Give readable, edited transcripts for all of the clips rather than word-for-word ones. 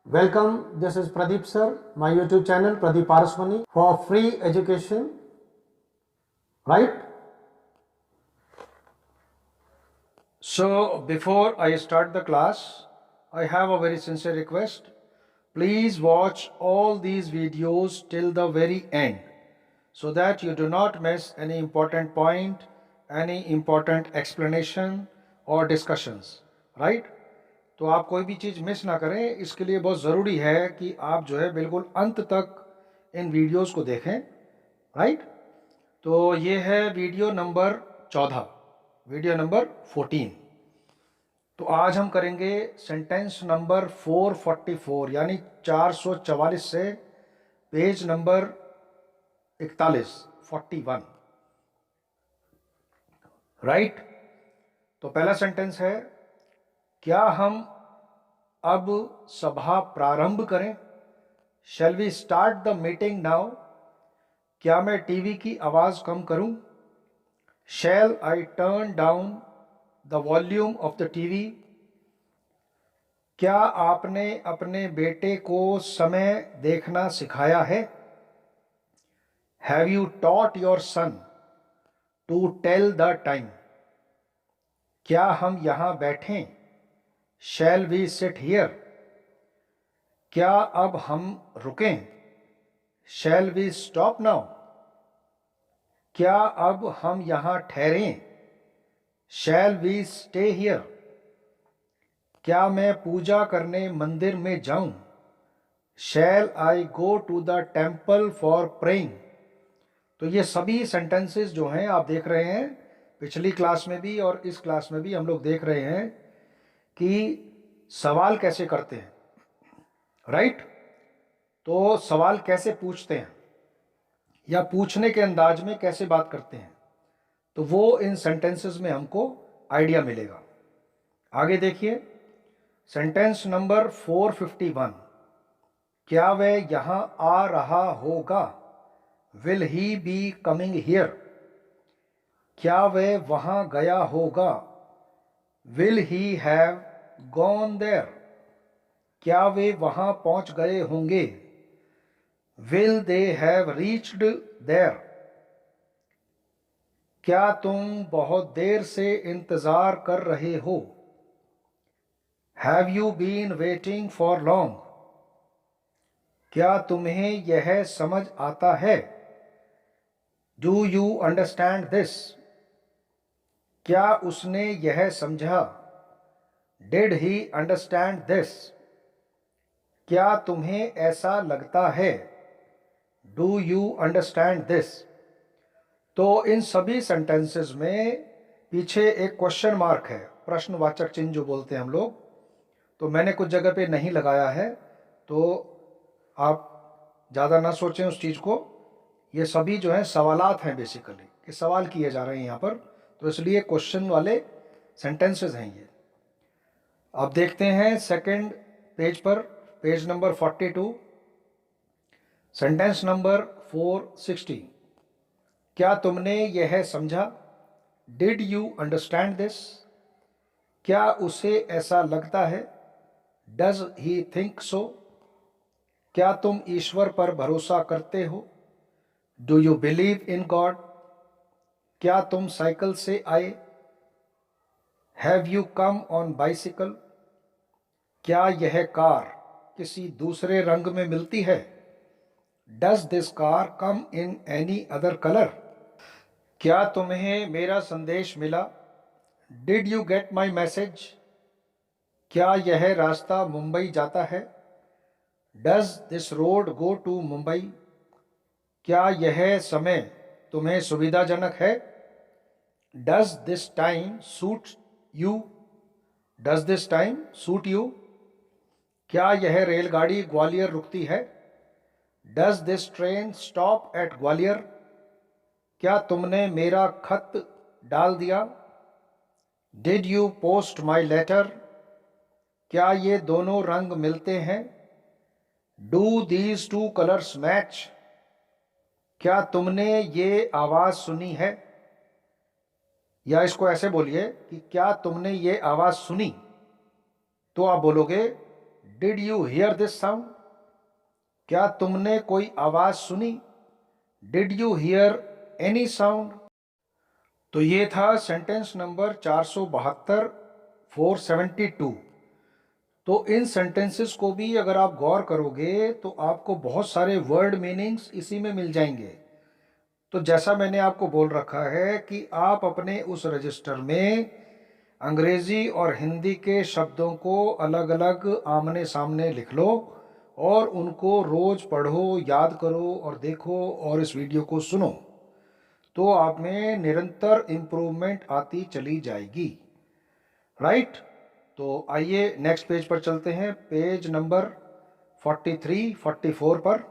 Welcome, this is Pradeep sir, my YouTube channel Pradeep Paraswani for free education, right? So before I start the class, I have a very sincere request. Please watch all these videos till the very end so that you do not miss any important point, any important explanation or discussions, right? तो आप कोई भी चीज़ miss ना करें, इसके लिए बहुत ज़रूरी है कि आप जो है बिल्कुल अंत तक इन वीडियोस को देखें, राइट? तो ये है वीडियो नंबर 14, वीडियो नंबर 14। तो आज हम करेंगे सेंटेंस नंबर 444 यानी 444 से पेज नंबर 41, राइट? तो पहला सेंटेंस है, क्या हम अब सभा प्रारंभ करें? Shall we start the meeting now? क्या मैं टीवी की आवाज़ कम करूं? Shall I turn down the volume of the TV? क्या आपने अपने बेटे को समय देखना सिखाया है? Have you taught your son to tell the time? क्या हम यहाँ बैठें? Shall we sit here? क्या अब हम रुकें? Shall we stop now? क्या अब हम यहाँ ठहरें? Shall we stay here? क्या मैं पूजा करने मंदिर में जाऊं? Shall I go to the temple for praying? तो ये सभी सेंटेंसेस जो हैं आप देख रहे हैं, पिछली क्लास में भी और इस क्लास में भी हम लोग देख रहे हैं कि सवाल कैसे करते हैं, राइट? तो सवाल कैसे पूछते हैं या पूछने के अंदाज में कैसे बात करते हैं, तो वो इन सेंटेंसेस में हमको आइडिया मिलेगा। आगे देखिए, सेंटेंस नंबर 451, क्या वह यहाँ आ रहा होगा? Will he be coming here? क्या वह वहाँ गया होगा? Will he have gone there? क्या वे वहाँ पहुँच गए होंगे? Will they have reached there? क्या तुम बहुत देर से इंतज़ार कर रहे हो? Have you been waiting for long? क्या तुम्हें यह समझ आता है? Do you understand this? क्या उसने यह समझा? Did he understand this? क्या तुम्हें ऐसा लगता है? Do you understand this? तो इन सभी सेंटेंसेस में पीछे एक क्वेश्चन मार्क है, प्रश्नवाचक चिन्ह जो बोलते हैं हम लोग, तो मैंने कुछ जगह पे नहीं लगाया है, तो आप ज़्यादा ना सोचें उस चीज़ को। ये सभी जो है सवालात हैं बेसिकली, कि सवाल किए जा रहे हैं यहाँ पर, तो इसलिए क्वेश्चन वाले सेंटेंसेस हैं ये। अब देखते हैं सेकंड पेज पर, पेज नंबर 42, सेंटेंस नंबर 460, क्या तुमने यह समझा? Did you understand this? क्या उसे ऐसा लगता है? Does he think so? क्या तुम ईश्वर पर भरोसा करते हो? Do you believe in God? क्या तुम साइकिल से आए? Have you come on bicycle? क्या यह कार किसी दूसरे रंग में मिलती है? Does this car come in any other colour? क्या तुम्हें मेरा संदेश मिला? Did you get my message? क्या यह रास्ता मुंबई जाता है? Does this road go to Mumbai? क्या यह समय तुम्हें सुविधाजनक है? Does this time suit you? Does this time suit you? क्या यह रेलगाड़ी ग्वालियर रुकती है? Does this train stop at Gwalior? क्या तुमने मेरा खत डाल दिया? Did you post my letter? क्या ये दोनों रंग मिलते हैं? Do these two colours match? क्या तुमने ये आवाज़ सुनी है? या इसको ऐसे बोलिए कि क्या तुमने ये आवाज़ सुनी? तो आप बोलोगे did you here this sound? क्या तुमने कोई आवाज सुनी? Did you here any sound? तो ये था सेंटेंस नंबर 472, 472। तो इन सेंटेंसेस को भी अगर आप गौर करोगे तो आपको बहुत सारे वर्ड मीनिंग्स इसी में मिल जाएंगे। तो जैसा मैंने आपको बोल रखा है कि आप अपने उस रजिस्टर में अंग्रेजी और हिंदी के शब्दों को अलग अलग आमने सामने लिख लो और उनको रोज पढ़ो, याद करो और देखो और इस वीडियो को सुनो, तो आप में निरंतर इम्प्रूवमेंट आती चली जाएगी। राइट? तो आइए नेक्स्ट पेज पर चलते हैं, पेज नंबर 43, 44 पर।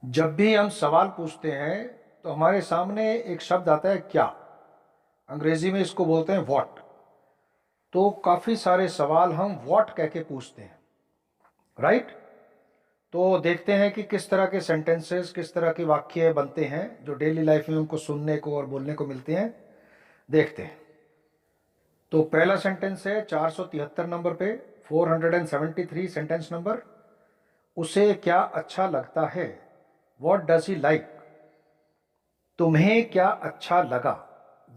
जब भी हम सवाल पूछते हैं तो हमारे सामने एक शब्द आता है क्या। अंग्रेजी में इसको बोलते हैं व्हाट। तो काफ़ी सारे सवाल हम व्हाट कह के पूछते हैं। राइट? तो देखते हैं कि किस तरह के सेंटेंसेस, किस तरह के वाक्य बनते हैं जो डेली लाइफ में हमको सुनने को और बोलने को मिलते हैं। देखते हैं। तो पहला सेंटेंस है 473 नंबर पे, 473 सेंटेंस नंबर। उसे क्या अच्छा लगता है? What does he like? तुम्हें क्या अच्छा लगा?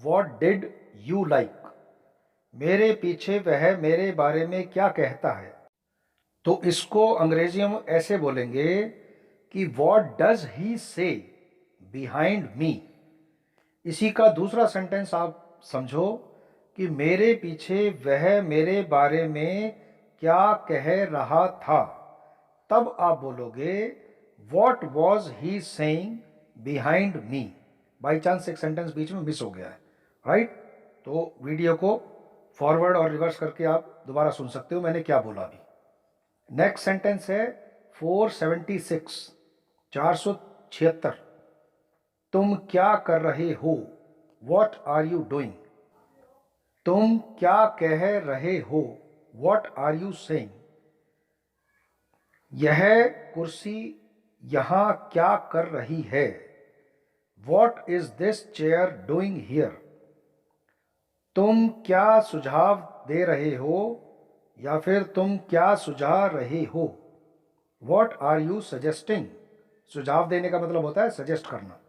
What did you like? मेरे पीछे वह मेरे बारे में क्या कहता है? तो इसको अंग्रेजी में ऐसे बोलेंगे कि What does he say behind me? इसी का दूसरा सेंटेंस आप समझो कि मेरे पीछे वह मेरे बारे में क्या कह रहा था। तब आप बोलोगे What was he saying behind me? By chance एक सेंटेंस बीच में मिस हो गया है। राइट? तो वीडियो को फॉरवर्ड और रिवर्स करके आप दोबारा सुन सकते हो मैंने क्या बोला अभी। नेक्स्ट सेंटेंस है 476, 476। तुम क्या कर रहे हो? What are you doing? तुम क्या कह रहे हो? What are you saying? यह कुर्सी यहाँ क्या कर रही है? What is this chair doing here? तुम क्या सुझाव दे रहे हो या फिर तुम क्या सुझा रहे हो? What are you suggesting? सुझाव देने का मतलब होता है सजेस्ट करना।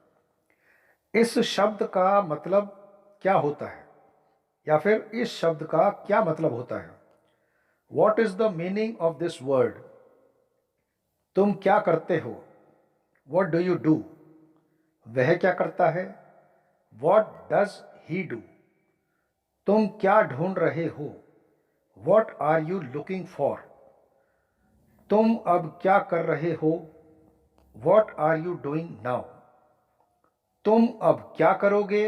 इस शब्द का मतलब क्या होता है या फिर इस शब्द का क्या मतलब होता है? What is the meaning of this word? तुम क्या करते हो? What do you do? वह क्या करता है? What does he do? तुम क्या ढूंढ रहे हो? What are you looking for? तुम अब क्या कर रहे हो? What are you doing now? तुम अब क्या करोगे?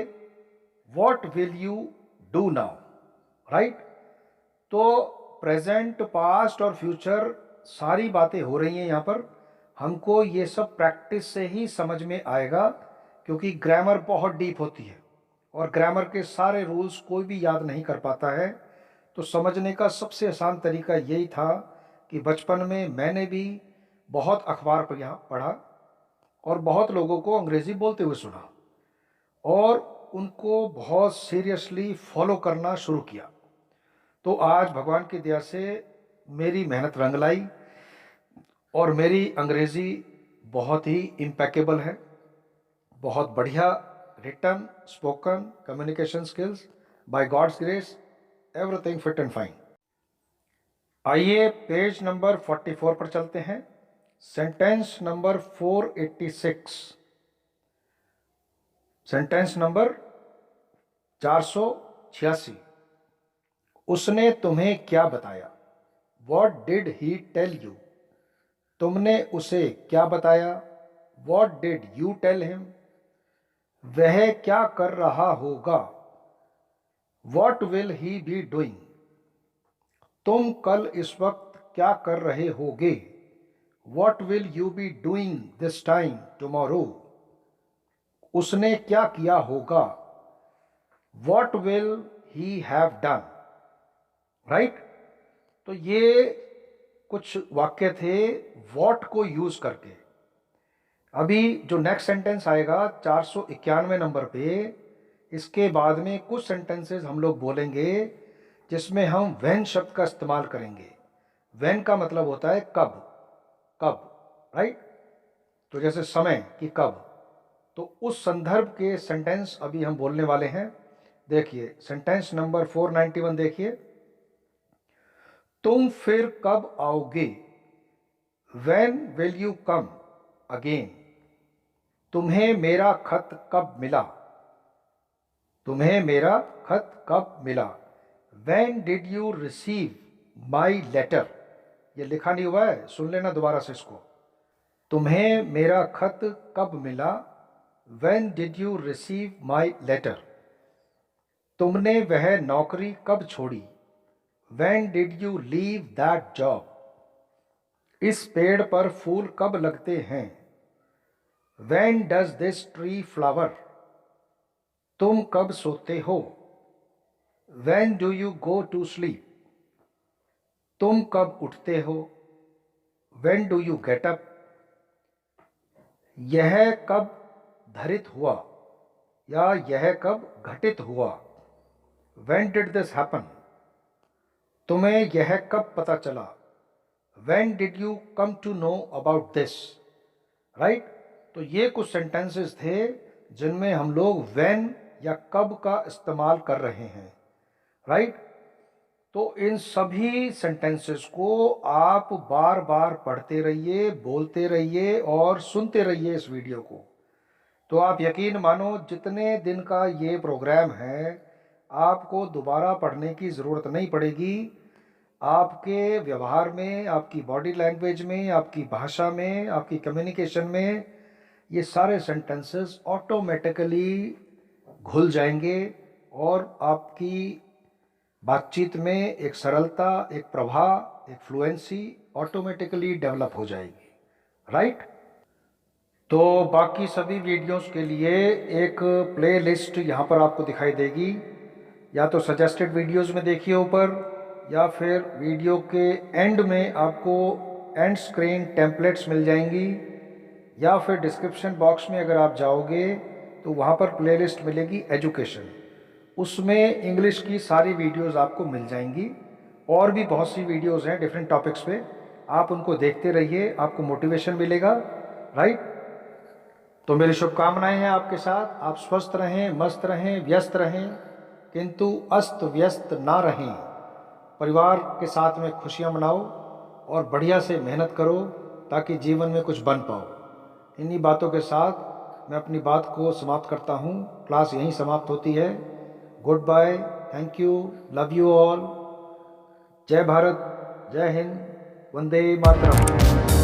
What will you do now? Right? तो प्रेजेंट, पास्ट और फ्यूचर सारी बातें हो रही हैं यहाँ पर। हमको ये सब प्रैक्टिस से ही समझ में आएगा क्योंकि ग्रामर बहुत डीप होती है और ग्रामर के सारे रूल्स कोई भी याद नहीं कर पाता है। तो समझने का सबसे आसान तरीका यही था कि बचपन में मैंने भी बहुत अखबार पढ़ा और बहुत लोगों को अंग्रेज़ी बोलते हुए सुना और उनको बहुत सीरियसली फॉलो करना शुरू किया। तो आज भगवान की दया से मेरी मेहनत रंग लाई और मेरी अंग्रेज़ी बहुत ही इम्पेकेबल है, बहुत बढ़िया written, spoken, communication skills, by God's grace everything fit and fine. आइए पेज नंबर 44 पर चलते हैं, सेंटेंस नंबर 486। Sentence number 486। उसने तुम्हें क्या बताया? What did he tell you? तुमने उसे क्या बताया? What did you tell him? वह क्या कर रहा होगा? What will he be doing? तुम कल इस वक्त क्या कर रहे होगे? What will you be doing this time tomorrow? उसने क्या किया होगा? What will he have done? Right? तो ये कुछ वाक्य थे वॉट को यूज करके। अभी जो नेक्स्ट सेंटेंस आएगा 491 नंबर पे, इसके बाद में कुछ सेंटेंसेस हम लोग बोलेंगे जिसमें हम व्हेन शब्द का इस्तेमाल करेंगे। व्हेन का मतलब होता है कब, कब, राइट। तो जैसे समय कि कब, तो उस संदर्भ के सेंटेंस अभी हम बोलने वाले हैं। देखिए सेंटेंस नंबर 491 देखिए, तुम फिर कब आओगे, when will you come again. तुम्हें मेरा खत कब मिला, तुम्हें मेरा खत कब मिला। When did you receive my letter, ये लिखा नहीं हुआ है, सुन लेना दोबारा से इसको। तुम्हें मेरा खत कब मिला, when did you receive my letter. तुमने वह नौकरी कब छोड़ी, when did you leave that job. इस पेड़ पर फूल कब लगते हैं, when does this tree flower. तुम कब सोते हो, when do you go to sleep. तुम कब उठते हो, when do you get up. यह कब धरित हुआ या यह कब घटित हुआ, व्हेन डिड दिस हैपन। तुम्हें यह कब पता चला, when did you come to know about this, right. तो ये कुछ सेंटेंसेस थे जिनमें हम लोग व्हेन या कब का इस्तेमाल कर रहे हैं, राइट। तो इन सभी सेंटेंसेस को आप बार बार पढ़ते रहिए, बोलते रहिए और सुनते रहिए इस वीडियो को। तो आप यकीन मानो जितने दिन का ये प्रोग्राम है आपको दोबारा पढ़ने की ज़रूरत नहीं पड़ेगी। आपके व्यवहार में, आपकी बॉडी लैंग्वेज में, आपकी भाषा में, आपकी कम्युनिकेशन में ये सारे सेंटेंसेस ऑटोमेटिकली घुल जाएंगे और आपकी बातचीत में एक सरलता, एक प्रवाह, एक फ्लुएंसी ऑटोमेटिकली डेवलप हो जाएगी, राइट। तो बाकी सभी वीडियोस के लिए एक प्ले लिस्ट यहाँ पर आपको दिखाई देगी, या तो सजेस्टेड वीडियोस में देखिए ऊपर, या फिर वीडियो के एंड में आपको एंड स्क्रीन टेम्पलेट्स मिल जाएंगी, या फिर डिस्क्रिप्शन बॉक्स में अगर आप जाओगे तो वहाँ पर प्लेलिस्ट मिलेगी एजुकेशन, उसमें इंग्लिश की सारी वीडियोस आपको मिल जाएंगी। और भी बहुत सी वीडियोस हैं डिफरेंट टॉपिक्स पे, आप उनको देखते रहिए, आपको मोटिवेशन मिलेगा, राइट। तो मेरी शुभकामनाएं हैं आपके साथ। आप स्वस्थ रहें, मस्त रहें, व्यस्त रहें, किंतु अस्त व्यस्त ना रहें। परिवार के साथ में खुशियां मनाओ और बढ़िया से मेहनत करो ताकि जीवन में कुछ बन पाओ। इन्हीं बातों के साथ मैं अपनी बात को समाप्त करता हूँ। क्लास यहीं समाप्त होती है। Goodbye, thank you, love you all. जय भारत, जय हिंद, वंदे मातरम।